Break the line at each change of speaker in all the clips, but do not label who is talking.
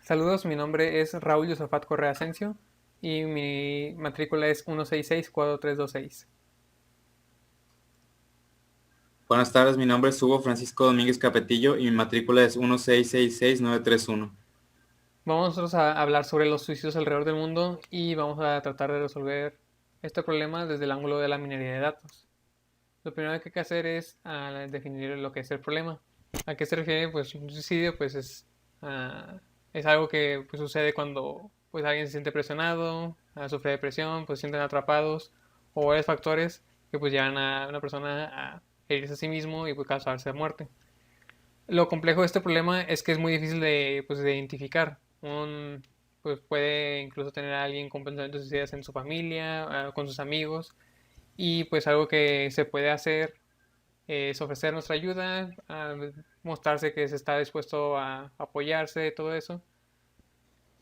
Saludos, mi nombre es Raúl Yusafat Correa Asensio y mi matrícula es 1664326.
Buenas tardes, mi nombre es Hugo Francisco Domínguez Capetillo y mi matrícula es 1666931.
Vamos nosotros a hablar sobre los suicidios alrededor del mundo y vamos a tratar de resolver este problema desde el ángulo de la minería de datos. Lo primero que hay que hacer es definir lo que es el problema. ¿A qué se refiere? Pues un suicidio es algo que pues, sucede cuando pues, alguien se siente presionado, sufre depresión, pues se sienten atrapados o varios factores que pues llevan a una persona a herirse a sí mismo y pues causarse muerte. Lo complejo de este problema es que es muy difícil de identificar. Pues puede incluso tener a alguien con pensamientos suicidas en su familia, con sus amigos, y pues algo que se puede hacer es ofrecer nuestra ayuda, a mostrarse que se está dispuesto a apoyarse, todo eso.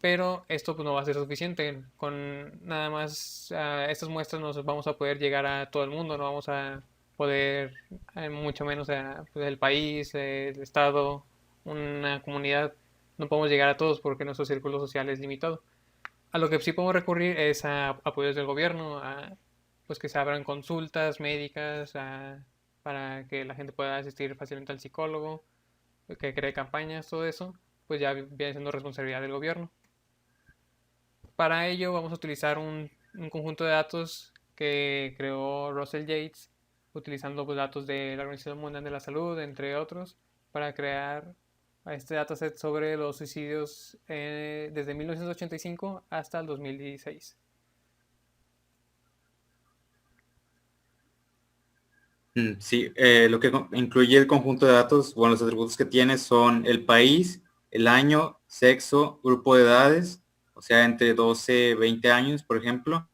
Pero esto pues, no va a ser suficiente. Con nada más estas muestras no vamos a poder llegar a todo el mundo, no vamos a poder, mucho menos a pues, el país, el estado, una comunidad. No podemos llegar a todos porque nuestro círculo social es limitado. A lo que sí podemos recurrir es a apoyos del gobierno, pues que se abran consultas médicas, para que la gente pueda asistir fácilmente al psicólogo, que cree campañas, todo eso, pues ya viene siendo responsabilidad del gobierno. Para ello vamos a utilizar un conjunto de datos que creó Russell Yates, utilizando pues, datos de la Organización Mundial de la Salud, entre otros, para crear este dataset sobre los suicidios desde 1985 hasta el 2016.
Sí, lo que incluye el conjunto de datos, bueno, los atributos que tiene son el país, el año, sexo, grupo de edades, o sea, entre 12 y 20 años, por ejemplo,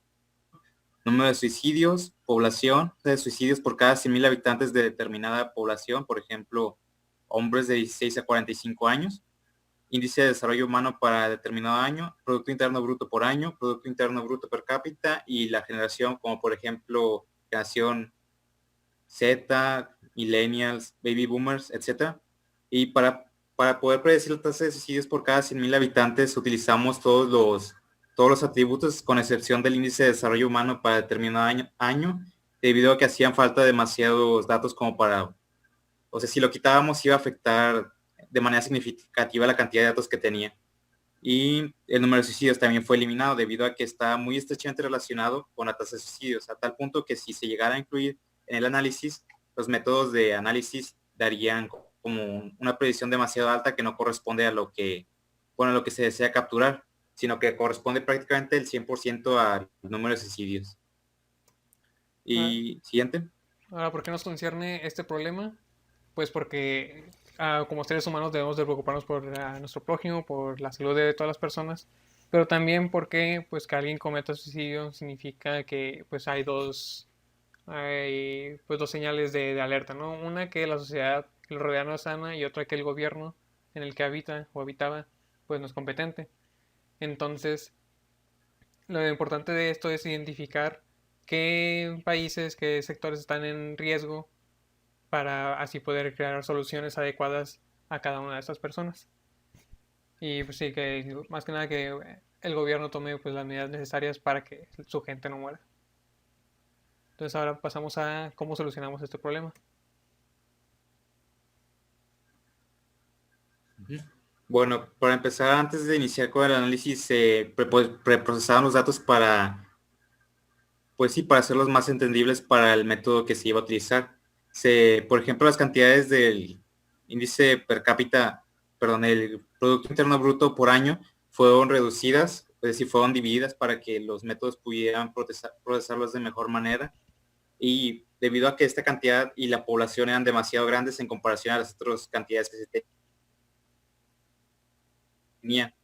número de suicidios, población de suicidios por cada 100.000 habitantes de determinada población, por ejemplo, hombres de 16 a 45 años, índice de desarrollo humano para determinado año, Producto Interno Bruto por año, Producto Interno Bruto per cápita y la generación como por ejemplo generación Z, millennials, baby boomers, etcétera. Y para poder predecir la tasa de suicidios por cada 100.000 habitantes utilizamos todos los atributos con excepción del índice de desarrollo humano para determinado año, debido a que hacían falta demasiados datos como para, o sea, si lo quitábamos iba a afectar de manera significativa la cantidad de datos que tenía. Y el número de suicidios también fue eliminado debido a que está muy estrechamente relacionado con la tasa de suicidios, a tal punto que si se llegara a incluir en el análisis, los métodos de análisis darían como una predicción demasiado alta que no corresponde a lo que, bueno, a lo que se desea capturar, sino que corresponde prácticamente el 100% al número de suicidios.
Ahora,
Y siguiente.
ahora, ¿por qué nos concierne este problema? Pues porque como seres humanos debemos de preocuparnos por nuestro prójimo, por la salud de todas las personas, pero también porque pues que alguien cometa suicidio significa que pues hay pues dos señales de alerta, ¿no? Una que la sociedad que lo rodea no es sana y otra que el gobierno en el que habita o habitaba pues no es competente. Entonces, lo importante de esto es identificar qué países, qué sectores están en riesgo para así poder crear soluciones adecuadas a cada una de estas personas. Y pues sí, que más que nada que el gobierno tome pues las medidas necesarias para que su gente no muera. Entonces ahora pasamos a cómo solucionamos este problema.
Bueno, para empezar, antes de iniciar con el análisis, se preprocesaban los datos para, pues sí, para hacerlos más entendibles para el método que se iba a utilizar. Por ejemplo, las cantidades del índice per cápita, perdón, el Producto Interno Bruto por año fueron reducidas, es decir, fueron divididas para que los métodos pudieran procesarlos de mejor manera. Y debido a que esta cantidad y la población eran demasiado grandes en comparación a las otras cantidades que se tenían,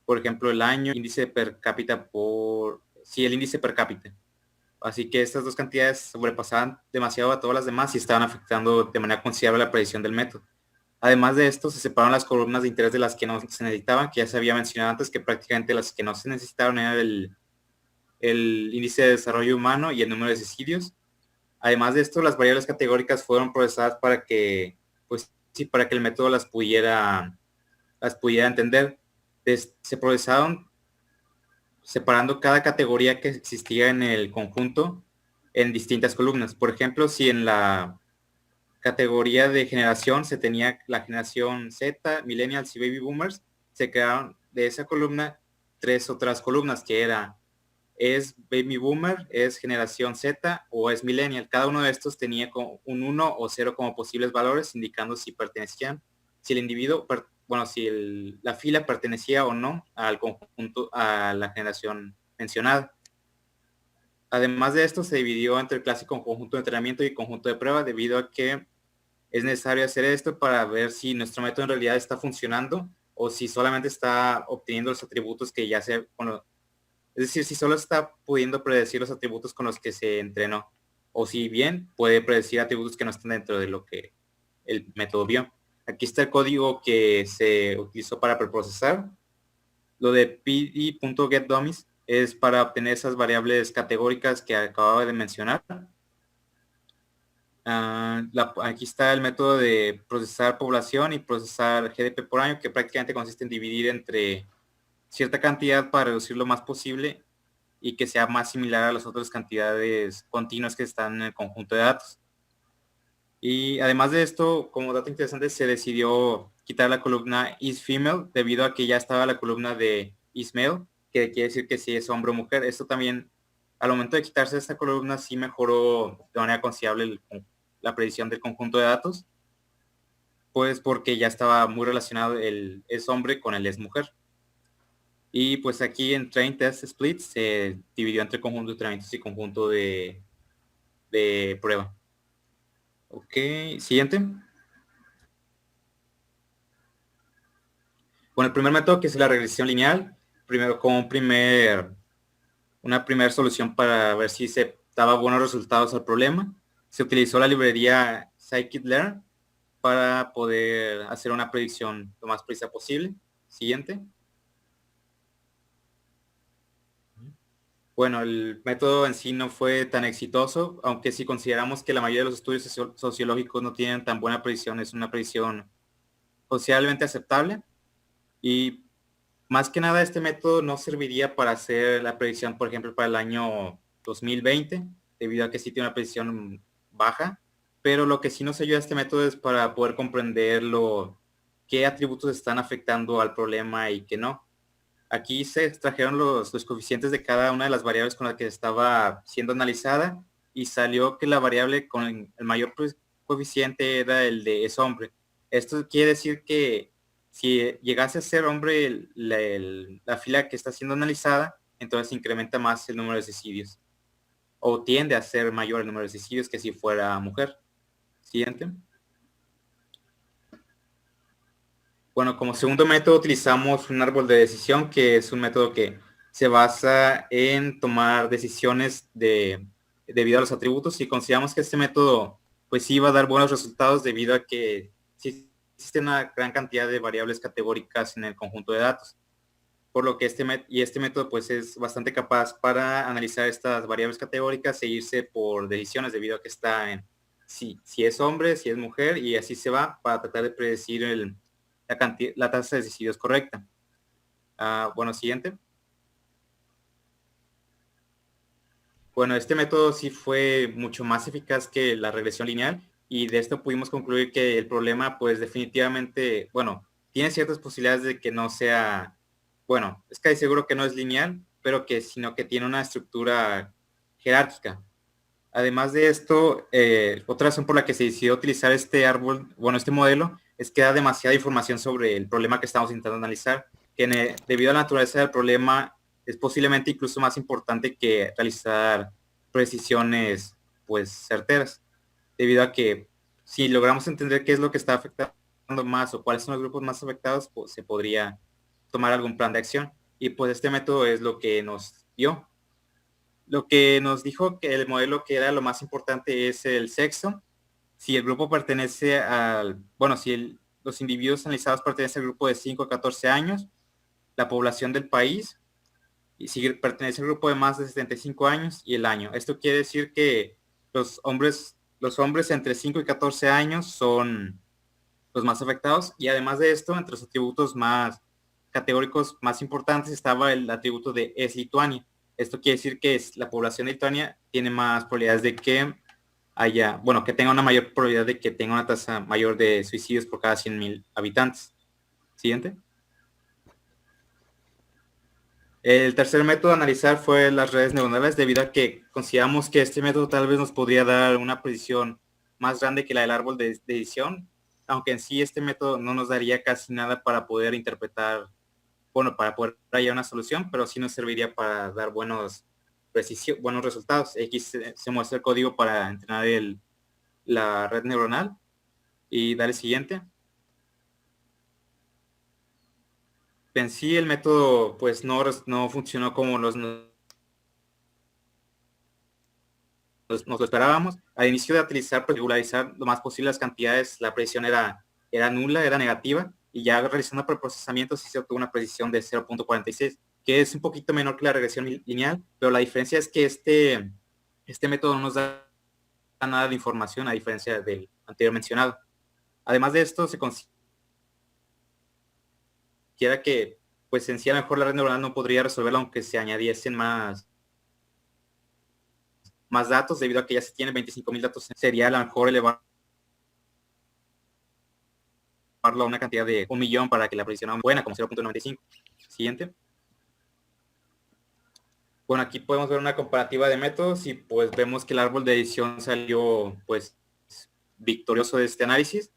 por ejemplo, el año, índice per cápita sí, el índice per cápita. Así que estas dos cantidades sobrepasaban demasiado a todas las demás y estaban afectando de manera considerable la predicción del método. Además de esto, se separaron las columnas de interés de las que no se necesitaban, que ya se había mencionado antes, que prácticamente las que no se necesitaron eran el índice de desarrollo humano y el número de suicidios. Además de esto, las variables categóricas fueron procesadas para que, pues sí, para que el método las pudiera entender. Se procesaron separando cada categoría que existía en el conjunto en distintas columnas. Por ejemplo, si en la categoría de generación se tenía la generación Z, millennials y baby boomers, se crearon de esa columna 3 otras columnas que era es baby boomer, es generación Z o es millennial. Cada uno de estos tenía un 1 o 0 como posibles valores, indicando si pertenecían, si el individuo, si la fila pertenecía o no al conjunto, a la generación mencionada. Además de esto, se dividió entre el clásico conjunto de entrenamiento y conjunto de prueba, debido a que es necesario hacer esto para ver si nuestro método en realidad está funcionando o si solamente está obteniendo los atributos que ya se... Es decir, si solo está pudiendo predecir los atributos con los que se entrenó, o si bien puede predecir atributos que no están dentro de lo que el método vio. Aquí está el código que se utilizó para preprocesar. Lo de pd.getDummies es para obtener esas variables categóricas que acababa de mencionar. Aquí está el método de procesar población y procesar GDP por año, que prácticamente consiste en dividir entre cierta cantidad para reducir lo más posible y que sea más similar a las otras cantidades continuas que están en el conjunto de datos. Y además de esto, como dato interesante, se decidió quitar la columna is female debido a que ya estaba la columna de is male, que quiere decir que si es hombre o mujer. Esto también, al momento de quitarse esta columna, sí mejoró de manera considerable la predicción del conjunto de datos, pues porque ya estaba muy relacionado el es hombre con el es mujer. Y pues aquí en Train Test Split se dividió entre conjunto de entrenamientos y conjunto de prueba. Ok, siguiente. Bueno, el primer método, que es la regresión lineal, primero como una primera solución para ver si se daba buenos resultados al problema. Se utilizó la librería scikit-learn para poder hacer una predicción lo más precisa posible. Siguiente. Bueno, el método en sí no fue tan exitoso, aunque si consideramos que la mayoría de los estudios sociológicos no tienen tan buena predicción, es una predicción considerablemente aceptable. Y más que nada, este método no serviría para hacer la predicción, por ejemplo, para el año 2020, debido a que sí tiene una predicción baja. Pero lo que sí nos ayuda este método es para poder comprender qué atributos están afectando al problema y qué no. Aquí se extrajeron los coeficientes de cada una de las variables con las que estaba siendo analizada y salió que la variable con el mayor coeficiente era el de es hombre. Esto quiere decir que si llegase a ser hombre la fila que está siendo analizada, entonces incrementa más el número de suicidios. O tiende a ser mayor el número de suicidios que si fuera mujer. Siguiente. Bueno, como segundo método utilizamos un árbol de decisión, que es un método que se basa en tomar decisiones debido a los atributos, y consideramos que este método pues sí va a dar buenos resultados debido a que sí existe una gran cantidad de variables categóricas en el conjunto de datos. Por lo que este método pues es bastante capaz para analizar estas variables categóricas e irse por decisiones debido a que está en si es hombre, si es mujer, y así se va para tratar de predecir la tasa de suicidios correcta. Bueno, siguiente. Bueno, este método sí fue mucho más eficaz que la regresión lineal, y de esto pudimos concluir que el problema pues definitivamente, bueno, tiene ciertas posibilidades de que no sea, bueno, es casi seguro que no es lineal, pero sino que tiene una estructura jerárquica. Además de esto, otra razón por la que se decidió utilizar este árbol, bueno, este modelo, es que da demasiada información sobre el problema que estamos intentando analizar, que debido a la naturaleza del problema es posiblemente incluso más importante que realizar precisiones pues certeras, debido a que si logramos entender qué es lo que está afectando más o cuáles son los grupos más afectados, pues se podría tomar algún plan de acción. Y pues este método es lo que nos dio. Lo que nos dijo que el modelo que era lo más importante es el sexo. Si el grupo pertenece si los individuos analizados pertenecen al grupo de 5 a 14 años, la población del país, y si pertenece al grupo de más de 75 años y el año. Esto quiere decir que los hombres entre 5 y 14 años son los más afectados. Y además de esto, entre los atributos más categóricos más importantes estaba el atributo de es Lituania. Esto quiere decir que la población de Lituania tiene más probabilidades de que haya, bueno, que tenga una mayor probabilidad de que tenga una tasa mayor de suicidios por cada 100,000 habitantes. Siguiente. El tercer método a analizar fue las redes neuronales, debido a que consideramos que este método tal vez nos podría dar una precisión más grande que la del árbol de edición, aunque en sí este método no nos daría casi nada para poder interpretar, bueno, para poder hallar una solución, pero sí nos serviría para dar buenos resultados. Aquí se muestra el código para entrenar la red neuronal y dar el siguiente. En sí el método pues no funcionó como nos lo esperábamos. Al inicio de utilizar, pues, regularizar lo más posible las cantidades, la precisión era nula, era negativa, y ya realizando preprocesamiento sí se obtuvo una precisión de 0.46, que es un poquito menor que la regresión lineal, pero la diferencia es que este método no nos da nada de información, a diferencia del anterior mencionado. Además de esto, se considera que pues en sí a lo mejor la red neuronal no podría resolverlo aunque se añadiesen más datos, debido a que ya se tienen 25,000 datos. Sería a lo mejor elevarlo a una cantidad de 1,000,000 para que la precisión sea buena, como 0.95. Siguiente. Bueno, aquí podemos ver una comparativa de métodos y pues vemos que el árbol de edición salió pues victorioso de este análisis,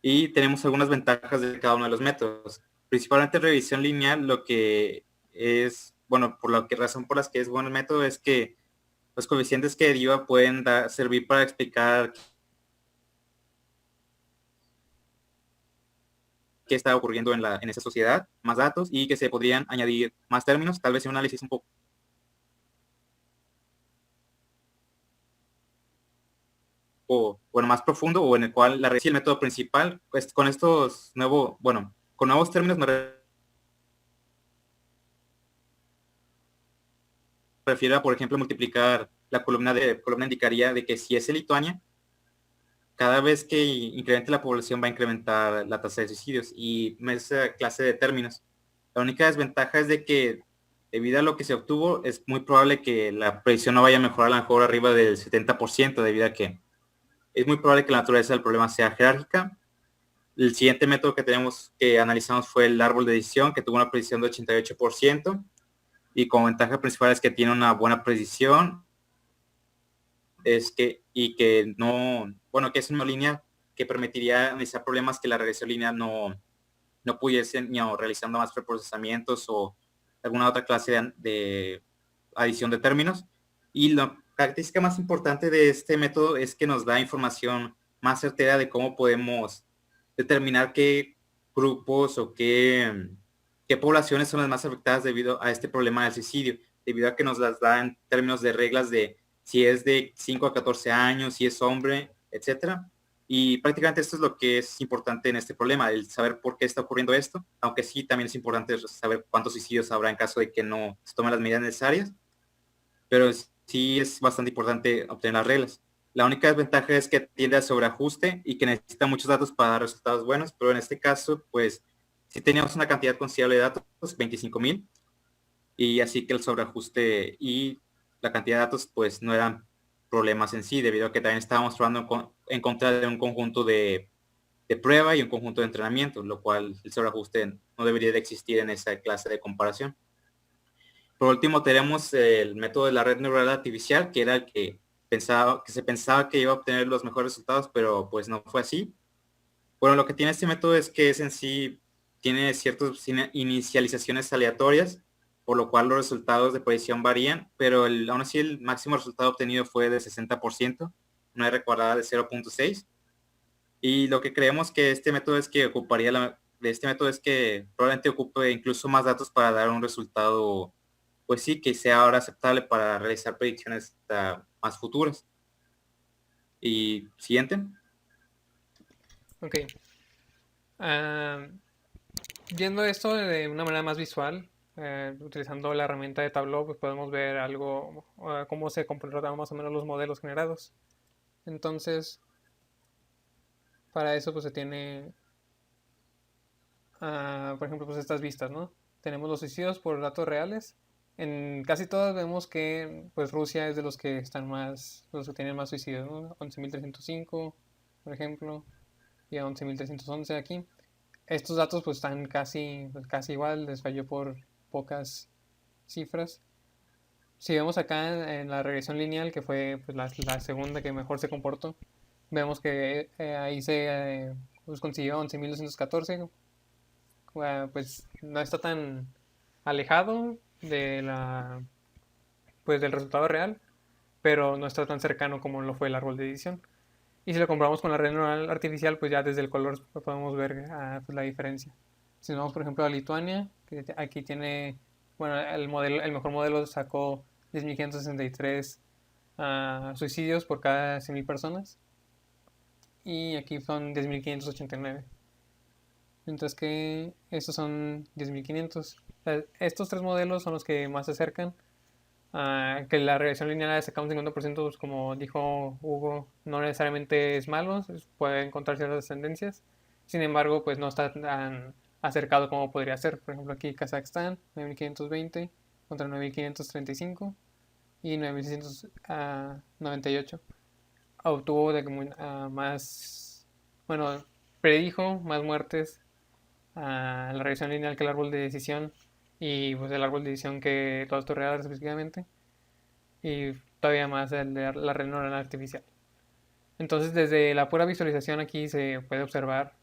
y tenemos algunas ventajas de cada uno de los métodos. Principalmente en revisión lineal, lo que es, bueno, razón por las que es bueno el método es que los coeficientes que deriva pueden servir para explicar qué está ocurriendo en esa sociedad, más datos, y que se podrían añadir más términos, tal vez en un análisis un poco más profundo, o en el cual el método principal, pues con estos con nuevos términos me refiero a, por ejemplo, multiplicar la columna indicaría de que si es en Lituania, cada vez que incremente la población va a incrementar la tasa de suicidios, y esa clase de términos. La única desventaja es de que, debido a lo que se obtuvo, es muy probable que la predicción no vaya a mejorar, a lo mejor arriba del 70%, debido a que es muy probable que la naturaleza del problema sea jerárquica. El siguiente método que analizamos fue el árbol de decisión, que tuvo una predicción de 88%, y como ventaja principal es que tiene una buena predicción, que es una línea que permitiría analizar problemas que la regresión lineal no pudiese, ni realizando más preprocesamientos o alguna otra clase de adición de términos. Y la característica más importante de este método es que nos da información más certera de cómo podemos determinar qué grupos o qué poblaciones son las más afectadas debido a este problema del suicidio, debido a que nos las da en términos de reglas de si es de 5 a 14 años, si es hombre, etcétera. Y prácticamente esto es lo que es importante en este problema, el saber por qué está ocurriendo esto, aunque sí también es importante saber cuántos suicidios habrá en caso de que no se tomen las medidas necesarias, pero sí es bastante importante obtener las reglas. La única desventaja es que tiende a sobreajuste y que necesita muchos datos para dar resultados buenos, pero en este caso, pues, sí teníamos una cantidad considerable de datos, 25,000, y así que el sobreajuste y la cantidad de datos, pues, no eran problemas en sí, debido a que también estábamos probando en contra de un conjunto de prueba y un conjunto de entrenamiento, lo cual el sobreajuste no debería de existir en esa clase de comparación. Por último, tenemos el método de la red neuronal artificial, que era el que se pensaba que iba a obtener los mejores resultados, pero pues no fue así. Bueno, lo que tiene este método es que en sí tiene ciertas inicializaciones aleatorias, por lo cual los resultados de predicción varían, pero aún así el máximo resultado obtenido fue de 60%, una R cuadrada de 0.6. Y lo que creemos que este método es que probablemente ocupe incluso más datos para dar un resultado, pues sí, que sea ahora aceptable para realizar predicciones más futuras. Y siguiente.
Ok. Ah, viendo esto de una manera más visual, utilizando la herramienta de Tableau, pues podemos ver algo, cómo se comportan más o menos los modelos generados. Entonces, para eso pues se tiene por ejemplo, pues estas vistas, ¿no? Tenemos los suicidios por datos reales. En casi todas vemos que pues Rusia es de los que están más, los que tienen más suicidios, ¿no? 11.305, por ejemplo, y a 11.311 aquí. Estos datos pues están casi igual, les falló por pocas cifras. Si vemos acá en la regresión lineal, que fue pues, la segunda que mejor se comportó, vemos que ahí se pues, consiguió 11.214, pues no está tan alejado de pues del resultado real, pero no está tan cercano como lo fue el árbol de edición. Y si lo comparamos con la red neural artificial, pues ya desde el color podemos ver pues, la diferencia. Si nos vamos, por ejemplo, a Lituania, que aquí tiene, bueno, el mejor modelo sacó 10.563 suicidios por cada 100.000 personas. Y aquí son 10.589. Mientras que estos son 10.500. Estos tres modelos son los que más se acercan. Que la regresión lineal de sacar un 50%, pues como dijo Hugo, no necesariamente es malo, puede encontrar ciertas tendencias. Sin embargo, pues no está tan acercado como podría ser. Por ejemplo, aquí Kazajstán, 9.520 contra 9.535 y 9.698. Obtuvo más, bueno, predijo más muertes a la regresión lineal que el árbol de decisión y pues el árbol de decisión que los torreadores específicamente y todavía más el de la red neuronal artificial. Entonces desde la pura visualización aquí se puede observar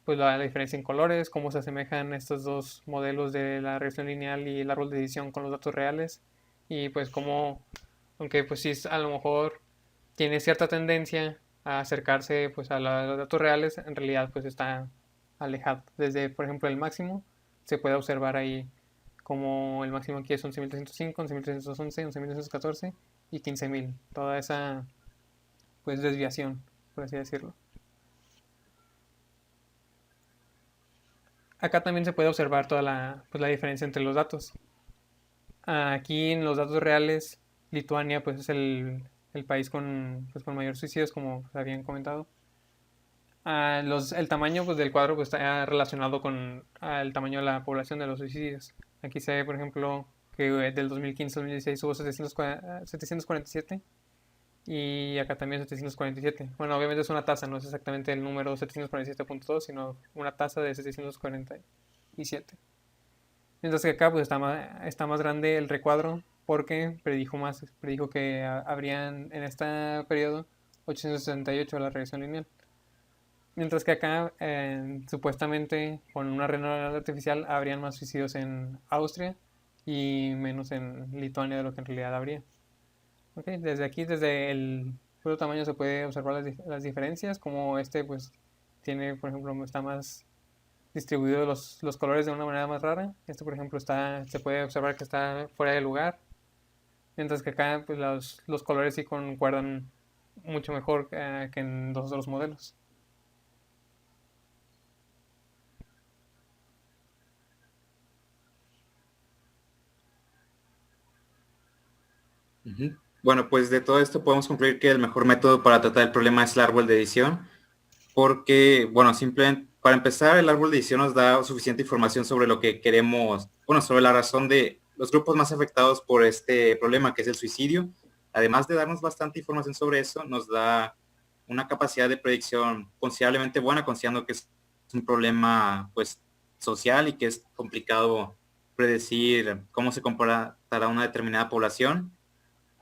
pues la diferencia en colores, cómo se asemejan estos dos modelos de la regresión lineal y el árbol de decisión con los datos reales y pues cómo, aunque pues sí a lo mejor tiene cierta tendencia a acercarse pues a los datos reales, en realidad pues está alejado. Desde por ejemplo el máximo se puede observar ahí como el máximo aquí es 11.305, 11.311, 11.314 y 15.000. Toda esa pues desviación, por así decirlo. Acá también se puede observar toda pues, la diferencia entre los datos. Aquí en los datos reales, Lituania pues es el país con mayor suicidios, como habían comentado. El tamaño pues, del cuadro pues, está relacionado con el tamaño de la población de los suicidios. Aquí se ve, por ejemplo, que del 2015 al 2016 hubo 747 y acá también 747. Bueno, obviamente es una tasa, no es exactamente el número 747.2, sino una tasa de 747. Mientras que acá pues está más grande el recuadro porque predijo que habrían en este periodo 868 de la regresión lineal. Mientras que acá, supuestamente, con una red neuronal artificial habrían más suicidios en Austria y menos en Lituania de lo que en realidad habría. Okay, desde aquí, desde el puro tamaño se puede observar las diferencias, como este pues tiene, por ejemplo, está más distribuido los colores de una manera más rara. Este, por ejemplo, se puede observar que está fuera de lugar, mientras que acá pues, los colores sí concuerdan mucho mejor que en los otros modelos.
Ujú. Bueno, pues de todo esto podemos concluir que el mejor método para tratar el problema es el árbol de edición, porque, bueno, simplemente para empezar, el árbol de edición nos da suficiente información sobre lo que queremos, bueno, sobre la razón de los grupos más afectados por este problema, que es el suicidio. Además de darnos bastante información sobre eso, nos da una capacidad de predicción considerablemente buena, considerando que es un problema, pues, social y que es complicado predecir cómo se comportará una determinada población.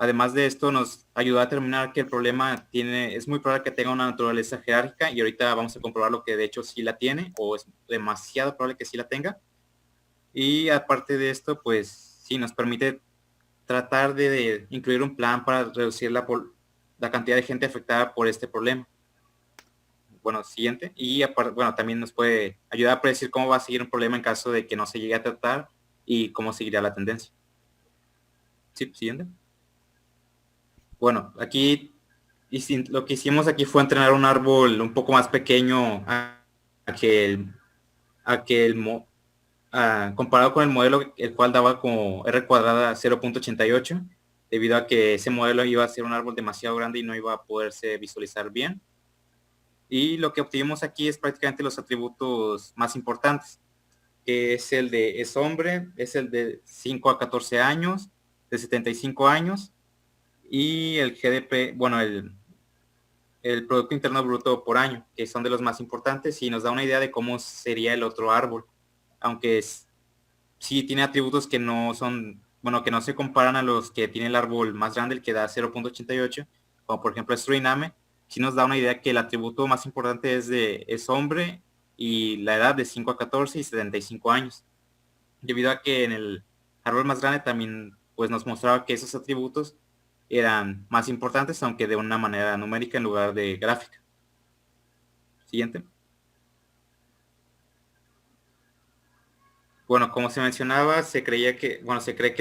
Además de esto, nos ayuda a determinar que el problema es muy probable que tenga una naturaleza jerárquica y ahorita vamos a comprobar lo que de hecho sí la tiene o es demasiado probable que sí la tenga. Y aparte de esto, pues sí nos permite tratar de incluir un plan para reducir la cantidad de gente afectada por este problema. Bueno, siguiente. Y aparte, bueno, también nos puede ayudar a predecir cómo va a seguir un problema en caso de que no se llegue a tratar y cómo seguirá la tendencia. Sí, siguiente. Bueno, aquí lo que hicimos aquí fue entrenar un árbol un poco más pequeño a que el, a que el comparado con el modelo, el cual daba como R cuadrada 0.88, debido a que ese modelo iba a ser un árbol demasiado grande y no iba a poderse visualizar bien. Y lo que obtuvimos aquí es prácticamente los atributos más importantes, que es el de es hombre, es el de 5 a 14 años, de 75 años, y el GDP, bueno, el Producto Interno Bruto por año, que son de los más importantes y nos da una idea de cómo sería el otro árbol, aunque sí tiene atributos que no son, bueno, que no se comparan a los que tiene el árbol más grande, el que da 0.88, como por ejemplo Suriname. Sí nos da una idea que el atributo más importante es hombre y la edad de 5 a 14 y 75 años, debido a que en el árbol más grande también pues nos mostraba que esos atributos eran más importantes, aunque de una manera numérica en lugar de gráfica. Siguiente. Bueno, como se mencionaba, se cree que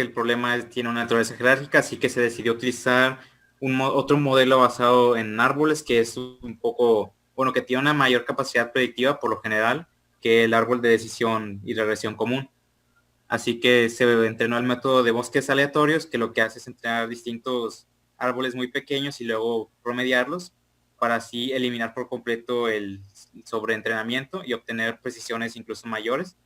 el problema tiene una naturaleza jerárquica, así que se decidió utilizar otro modelo basado en árboles, que es un poco, bueno, que tiene una mayor capacidad predictiva por lo general que el árbol de decisión y regresión común. Así que se entrenó el método de bosques aleatorios, que lo que hace es entrenar distintos árboles muy pequeños y luego promediarlos para así eliminar por completo el sobreentrenamiento y obtener precisiones incluso mayores.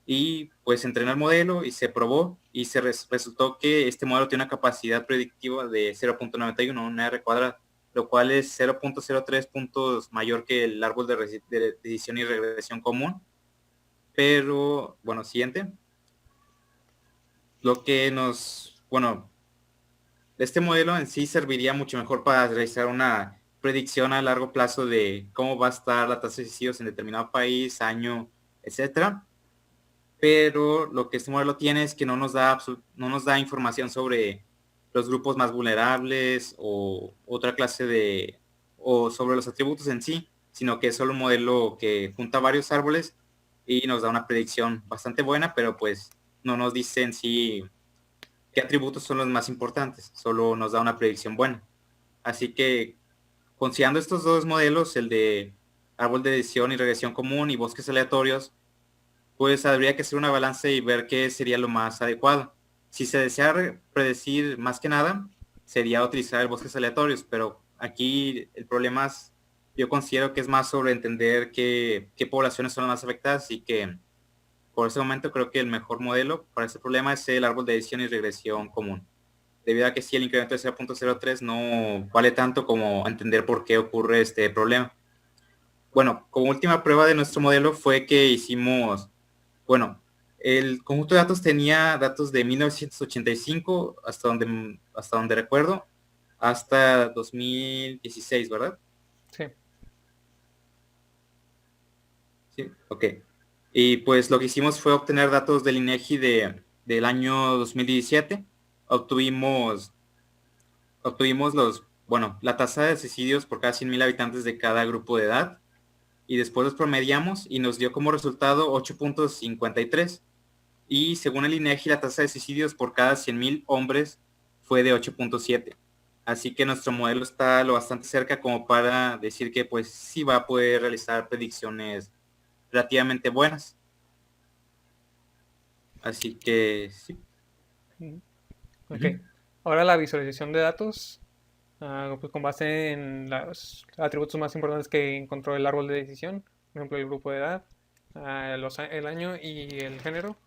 Y pues entrenó el modelo y se probó y resultó que este modelo tiene una capacidad predictiva de 0.91, un R cuadrado, lo cual es 0.03 puntos mayor que el árbol de decisión y regresión común. Pero, bueno, siguiente. Bueno, este modelo en sí serviría mucho mejor para realizar una predicción a largo plazo de cómo va a estar la tasa de suicidios en determinado país, año, etcétera. Pero lo que este modelo tiene es que no nos da información sobre los grupos más vulnerables o otra clase o sobre los atributos en sí, sino que es solo un modelo que junta varios árboles y nos da una predicción bastante buena, pero pues no nos dice en sí qué atributos son los más importantes, solo nos da una predicción buena. Así que considerando estos dos modelos, el de árbol de decisión y regresión común y bosques aleatorios, pues habría que hacer una balance y ver qué sería lo más adecuado. Si se desea predecir más que nada, sería utilizar bosques aleatorios, pero aquí el problema es, yo considero que es más sobre entender qué poblaciones son las más afectadas y que por ese momento creo que el mejor modelo para ese problema es el árbol de decisión y regresión común. Debido a que si el incremento de 0.03 no vale tanto como entender por qué ocurre este problema. Bueno, como última prueba de nuestro modelo fue que hicimos, bueno, el conjunto de datos tenía datos de 1985 hasta donde recuerdo, hasta 2016, ¿verdad?
Sí.
Sí, ok. Y pues lo que hicimos fue obtener datos del INEGI del año 2017. Obtuvimos, la tasa de suicidios por cada 100.000 habitantes de cada grupo de edad y después los promediamos y nos dio como resultado 8.53. Y según el INEGI, la tasa de suicidios por cada 100.000 hombres fue de 8.7. Así que nuestro modelo está lo bastante cerca como para decir que pues sí va a poder realizar predicciones relativamente buenas. Así que sí.
Ok.
Ujú.
Ahora la visualización de datos, pues con base en los atributos más importantes que encontró el árbol de decisión, por ejemplo, el grupo de edad, el año y el género,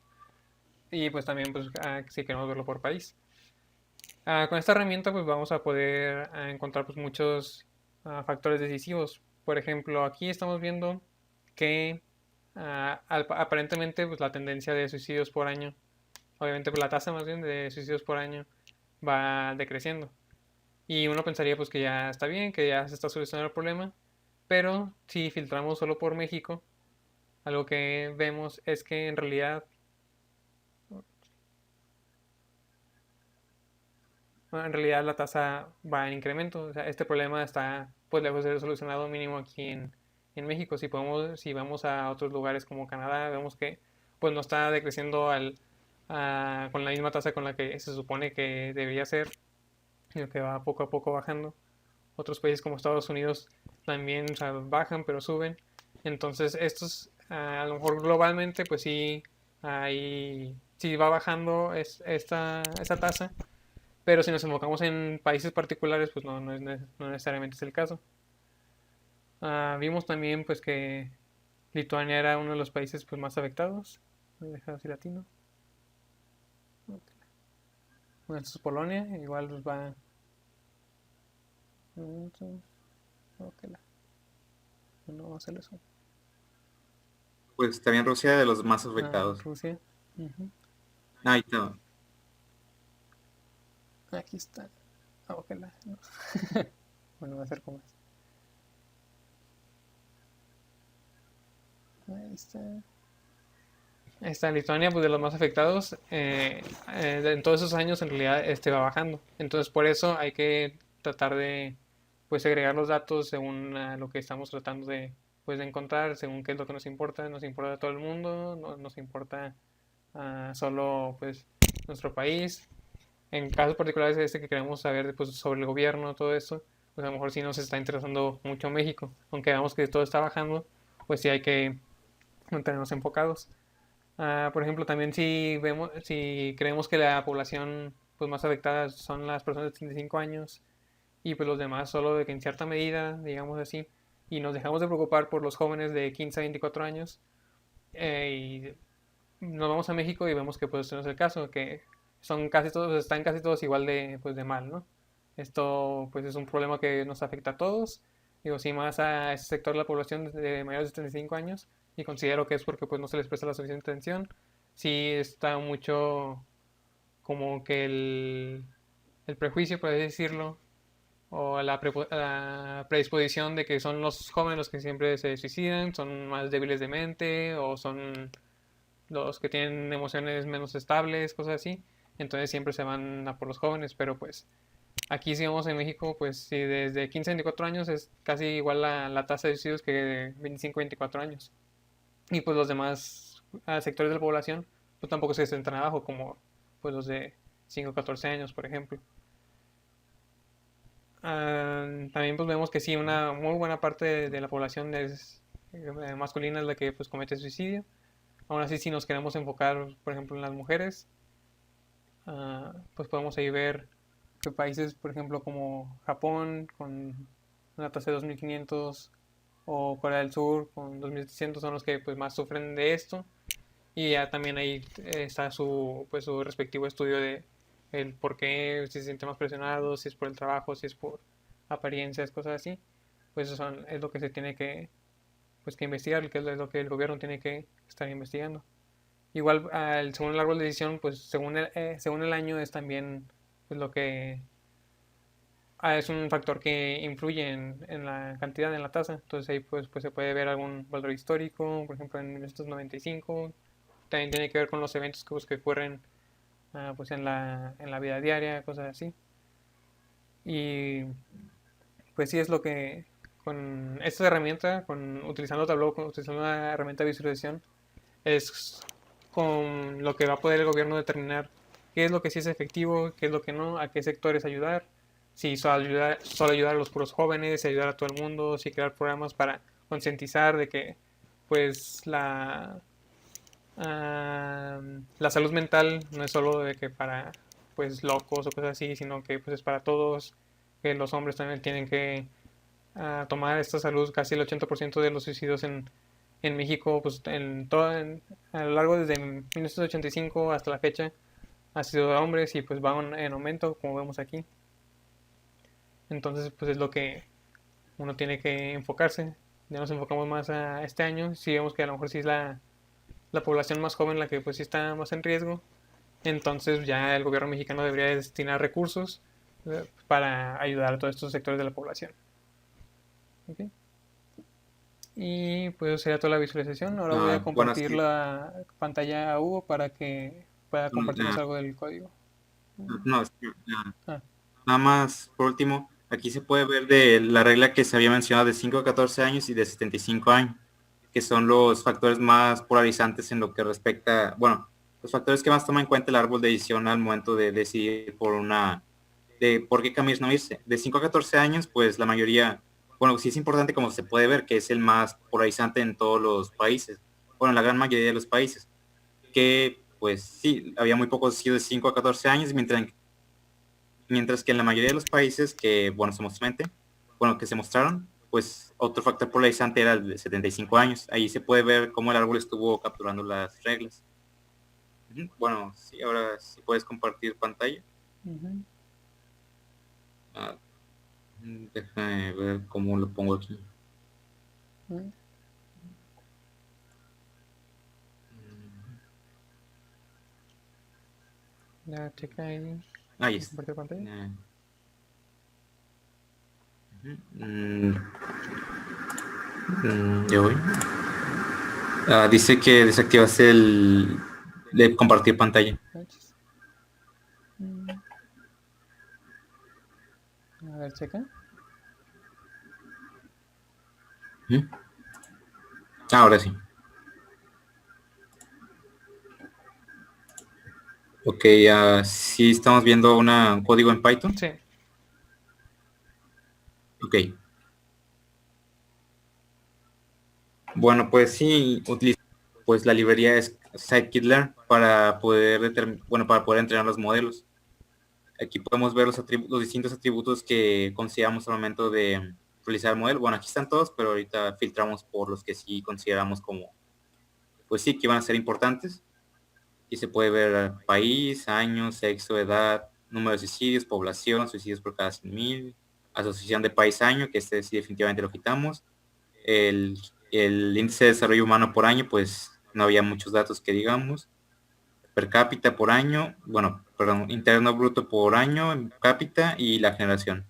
y pues también pues, si queremos verlo por país. Con esta herramienta pues vamos a poder encontrar pues muchos factores decisivos. Por ejemplo, aquí estamos viendo que aparentemente pues la tendencia de suicidios por año, obviamente pues la tasa más bien de suicidios por año va decreciendo. Y uno pensaría pues que ya está bien, que ya se está solucionando el problema, pero si filtramos solo por México, algo que vemos es que en realidad la tasa va en incremento. O sea, este problema está pues lejos de ser solucionado mínimo aquí en México. Si vamos a otros lugares como Canadá, vemos que pues no está decreciendo con la misma tasa con la que se supone que debería ser, sino que va poco a poco bajando. Otros países como Estados Unidos también, o sea, bajan pero suben. Entonces estos a lo mejor globalmente pues sí va bajando esta tasa, pero si nos enfocamos en países particulares, pues no necesariamente es el caso. Vimos también pues que Lituania era uno de los países pues más afectados. Voy a dejar así latino. Bueno, esto es Polonia, igual pues va. Ok, no va a hacer eso.
Pues también Rusia de los más afectados.
Rusia. Ujú.
Ahí está.
Aquí está. Ojalá. No. Bueno, va a ser como es. Ahí está. Esta Lituania, pues de los más afectados, en todos esos años en realidad va bajando. Entonces por eso hay que tratar de pues agregar los datos según lo que estamos tratando de pues de encontrar, según qué es lo que nos importa a todo el mundo, no nos importa solo pues nuestro país. En casos particulares este que queremos saber pues, sobre el gobierno, todo eso, pues a lo mejor sí nos está interesando mucho México, aunque veamos que todo está bajando, pues sí hay que mantenernos enfocados. Por ejemplo, también si creemos que la población pues, más afectada son las personas de 35 años y pues los demás solo de que en cierta medida, digamos así, y nos dejamos de preocupar por los jóvenes de 15 a 24 años y nos vamos a México y vemos que pues este no es el caso, que están casi todos igual de, pues, de mal, ¿no? Esto pues es un problema que nos afecta a todos, digo, sí más a ese sector de la población de mayores de 35 años y considero que es porque pues no se les presta la suficiente atención, sí está mucho como que el prejuicio, por así decirlo, o la predisposición de que son los jóvenes los que siempre se suicidan, son más débiles de mente o son los que tienen emociones menos estables, cosas así. Entonces siempre se van a por los jóvenes, pero pues aquí si vamos en México, pues si desde 15 a 24 años es casi igual la tasa de suicidios que de 25 a 24 años. Y pues los demás sectores de la población pues tampoco se centran abajo como pues los de 5 a 14 años, por ejemplo. También pues vemos que sí, una muy buena parte de la población es masculina es la que pues comete suicidio. Aún así, si nos queremos enfocar, por ejemplo, en las mujeres, pues podemos ahí ver que países, por ejemplo, como Japón, con una tasa de 2.500, o Corea del Sur, con 2.700, son los que pues, más sufren de esto. Y ya también ahí está pues, su respectivo estudio de el por qué, si se siente más presionado, si es por el trabajo, si es por apariencias, cosas así. Pues eso es lo que se tiene pues, que investigar, que es lo que el gobierno tiene que estar investigando. Igual, según el árbol de decisión, pues según el año es también pues, lo que es un factor que influye en la cantidad, en la tasa. Entonces ahí pues se puede ver algún valor histórico, por ejemplo en 1995. También tiene que ver con los eventos que ocurren pues en la vida diaria, cosas así. Y pues sí es lo que con esta herramienta, utilizando Tableau, utilizando una herramienta de visualización, es con lo que va a poder el gobierno determinar qué es lo que sí es efectivo, qué es lo que no, a qué sectores ayudar, si solo ayudar a los puros jóvenes, si ayudar a todo el mundo, si crear programas para concientizar de que pues la salud mental no es solo de que para pues locos o cosas así, sino que pues es para todos, que los hombres también tienen que tomar esta salud. Casi el 80% de los suicidios en México, pues a lo largo desde 1985 hasta la fecha, ha sido de hombres y pues va en aumento, como vemos aquí. Entonces, pues es lo que uno tiene que enfocarse. Ya nos enfocamos más a este año. Si vemos que a lo mejor sí es la población más joven la que pues sí está más en riesgo, entonces ya el gobierno mexicano debería destinar recursos para ayudar a todos estos sectores de la población. ¿Okay? Y pues sería toda la visualización. Ahora voy a
Bueno,
compartir
sí,
la pantalla a Hugo para que pueda compartirnos
ah,
algo del código.
no, sí,
Ah,
nada más, por último, aquí se puede ver de la regla que se había mencionado de 5 a 14 años y de 75 años, que son los factores más polarizantes en lo que respecta, bueno, los factores que más toma en cuenta el árbol de decisión al momento de decidir de por qué caminos no irse. De 5 a 14 años, pues la mayoría, bueno, sí es importante como se puede ver, que es el más polarizante en todos los países, bueno, en la gran mayoría de los países, que pues sí, había muy pocos sido de 5 a 14 años, mientras que en la mayoría de los países que, bueno, que se mostraron, pues otro factor polarizante era el de 75 años. Ahí se puede ver cómo el árbol estuvo capturando las reglas. Bueno, sí, ahora sí puedes compartir pantalla. Ah, déjame ver cómo lo pongo aquí.
Ya, checa ahí.
Ahí está.
Compartir pantalla.
Ya voy. Dice que desactivaste el de compartir pantalla.
A ver, checa.
Ahora sí. Ok, sí estamos viendo un código en Python.
Sí.
Ok. Bueno, pues sí, utilizo pues la librería es scikit-learn para poder para poder entrenar los modelos. Aquí podemos ver los distintos atributos que consideramos al momento de realizar el modelo. Bueno, aquí están todos, pero ahorita filtramos por los que sí consideramos como, pues sí, que van a ser importantes. Aquí se puede ver país, año, sexo, edad, número de suicidios, población, suicidios por cada 100.000, asociación de país-año, que este sí definitivamente lo quitamos. El, el índice de desarrollo humano por año, pues no había muchos datos que digamos. Per cápita por año, bueno, perdón, interno bruto por año, en cápita y la generación.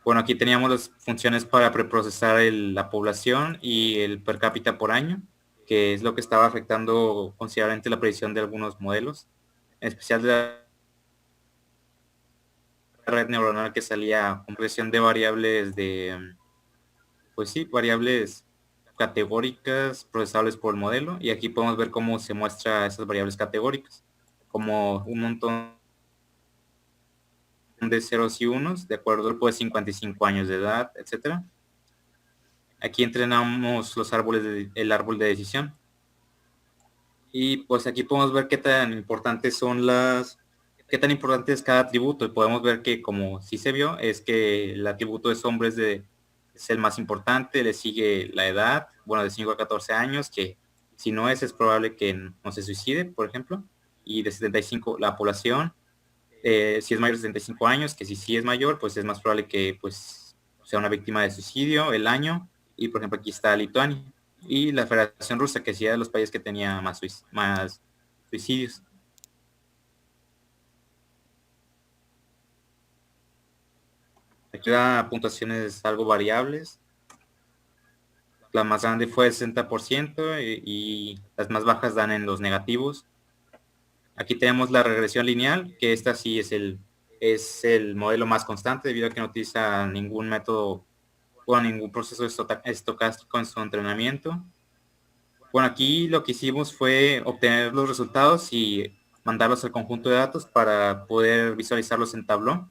Bueno, aquí teníamos las funciones para preprocesar la población y el per cápita por año, que es lo que estaba afectando considerablemente la predicción de algunos modelos, en especial de la red neuronal que salía con presión de variables pues sí, variables categóricas procesables por el modelo, y aquí podemos ver cómo se muestra esas variables categóricas, como un montón de ceros y unos, de acuerdo al grupo de 55 años de edad, etcétera. Aquí entrenamos el árbol de decisión. Y pues aquí podemos ver qué tan importantes qué tan importante es cada atributo. Y podemos ver que, como sí se vio, es que el atributo de sombra es el más importante, le sigue la edad, bueno, de 5 a 14 años, que si no es probable que no se suicide, por ejemplo. Y de 75 la población, si es mayor de 75 años, que si sí es mayor, pues es más probable que pues sea una víctima de suicidio, el año. Y por ejemplo aquí está Lituania y la Federación Rusa, que sí era de los países que tenía más suicidios. Aquí da puntuaciones algo variables. La más grande fue el 60% y las más bajas dan en los negativos. Aquí tenemos la regresión lineal, que esta sí es el modelo más constante debido a que no utiliza ningún método o ningún proceso estocástico en su entrenamiento. Bueno, aquí lo que hicimos fue obtener los resultados y mandarlos al conjunto de datos para poder visualizarlos en Tableau.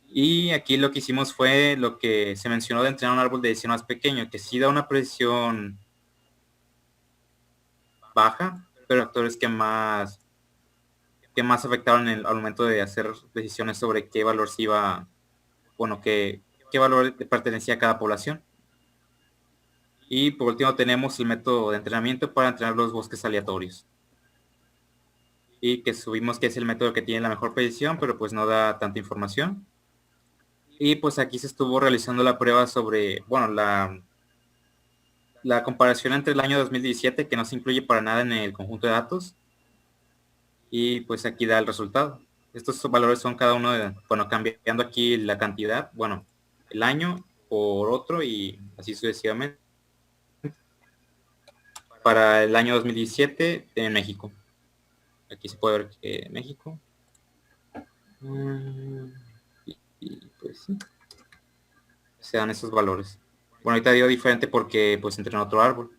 Y aquí lo que hicimos fue lo que se mencionó de entrenar un árbol de decisión más pequeño, que sí da una precisión baja, pero factores que más afectaron al momento de hacer decisiones sobre qué valor se iba, bueno, qué valor pertenecía a cada población. Y por último tenemos el método de entrenamiento para entrenar los bosques aleatorios. Y que subimos que es el método que tiene la mejor predicción, pero pues no da tanta información. Y pues aquí se estuvo realizando la prueba sobre, bueno, la comparación entre el año 2017, que no se incluye para nada en el conjunto de datos, y pues aquí da el resultado. Estos valores son cada uno bueno, cambiando aquí la cantidad, bueno, el año por otro y así sucesivamente. Para el año 2017 en México. Aquí se puede ver que México. Y pues sí, se dan esos valores. Bueno, ahorita dio diferente porque pues entré en otro árbol.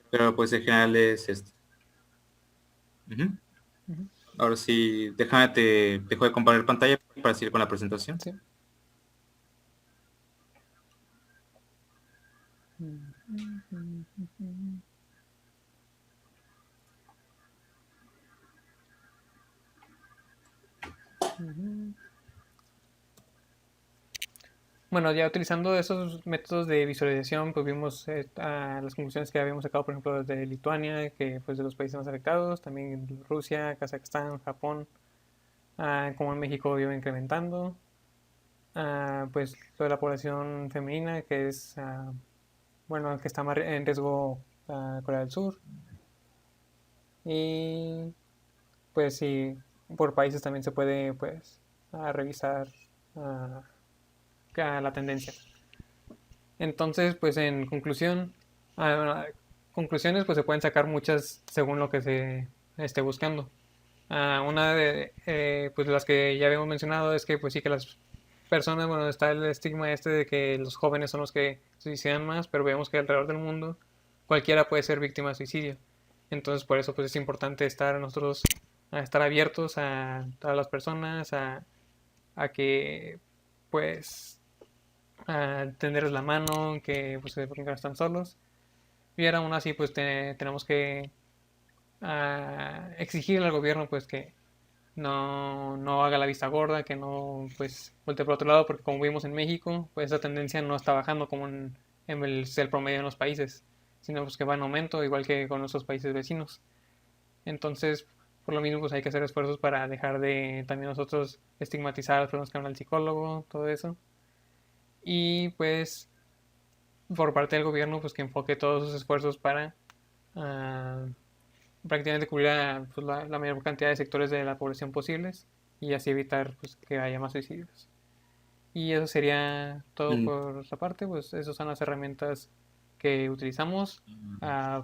Pero pues en general es esto. Ahora sí, déjame te dejo de compartir pantalla para seguir con la presentación.
Sí. Bueno, ya utilizando esos métodos de visualización, pues vimos las conclusiones que habíamos sacado, por ejemplo, desde Lituania, que pues de los países más afectados, también Rusia, Kazajstán, Japón, como en México iba incrementando, pues lo de la población femenina, que es, bueno, que está más en riesgo Corea del Sur, y pues sí, por países también se puede, pues, revisar ah, la tendencia. Entonces, pues en conclusión, bueno, conclusiones pues se pueden sacar muchas según lo que se esté buscando. Una de pues las que ya habíamos mencionado es que pues sí que las personas, bueno, está el estigma este de que los jóvenes son los que se suicidan más, pero vemos que alrededor del mundo cualquiera puede ser víctima de suicidio. Entonces por eso pues es importante estar nosotros a estar abiertos a todas las personas, a que pues a tenderles la mano, que pues porque no están solos. Y ahora aún así pues tenemos que exigirle al gobierno pues que no haga la vista gorda, que no pues voltee por otro lado, porque como vimos en México, pues esa tendencia no está bajando como en el promedio en los países, sino pues que va en aumento, igual que con nuestros países vecinos. Entonces, por lo mismo, pues hay que hacer esfuerzos para dejar de también nosotros estigmatizar a las personas que van al psicólogo, todo eso. Y pues por parte del gobierno, pues que enfoque todos sus esfuerzos para uh, prácticamente cubrir a pues, la mayor cantidad de sectores de la población posibles y así evitar pues, que haya más suicidios. Y eso sería todo
Mm,
por nuestra parte, pues esas son las herramientas que utilizamos,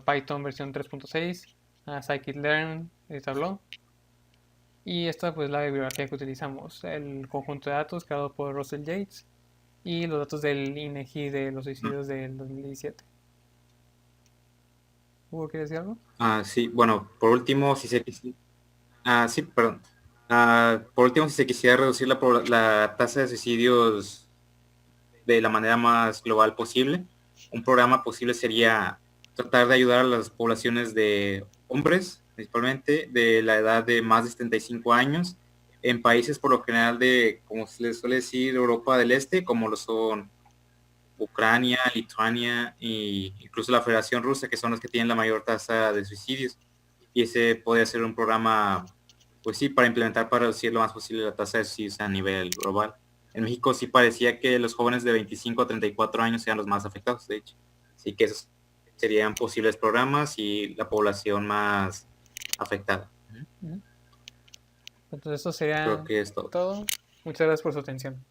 Python versión 3.6, Scikit-learn, Tableau, y esta pues la bibliografía que utilizamos, el conjunto de datos creado por Russell Yates y los datos del INEGI de los suicidios del 2017. ¿Hugo quiere decir algo?
sí, bueno, por último, si se sí, perdón. Por último, si se quisiera reducir la tasa de suicidios de la manera más global posible, un programa posible sería tratar de ayudar a las poblaciones de hombres, principalmente de la edad de más de 75 años, en países por lo general de, como se les suele decir, Europa del Este, como lo son Ucrania, Lituania e incluso la Federación Rusa, que son los que tienen la mayor tasa de suicidios. Y ese podría ser un programa, pues sí, para implementar para reducir lo más posible la tasa de suicidios a nivel global. En México sí parecía que los jóvenes de 25 a 34 años eran los más afectados, de hecho. Así que esos serían posibles programas y la población más afectada.
Entonces eso
Creo
sería
que es todo.
todo. Muchas gracias por su atención.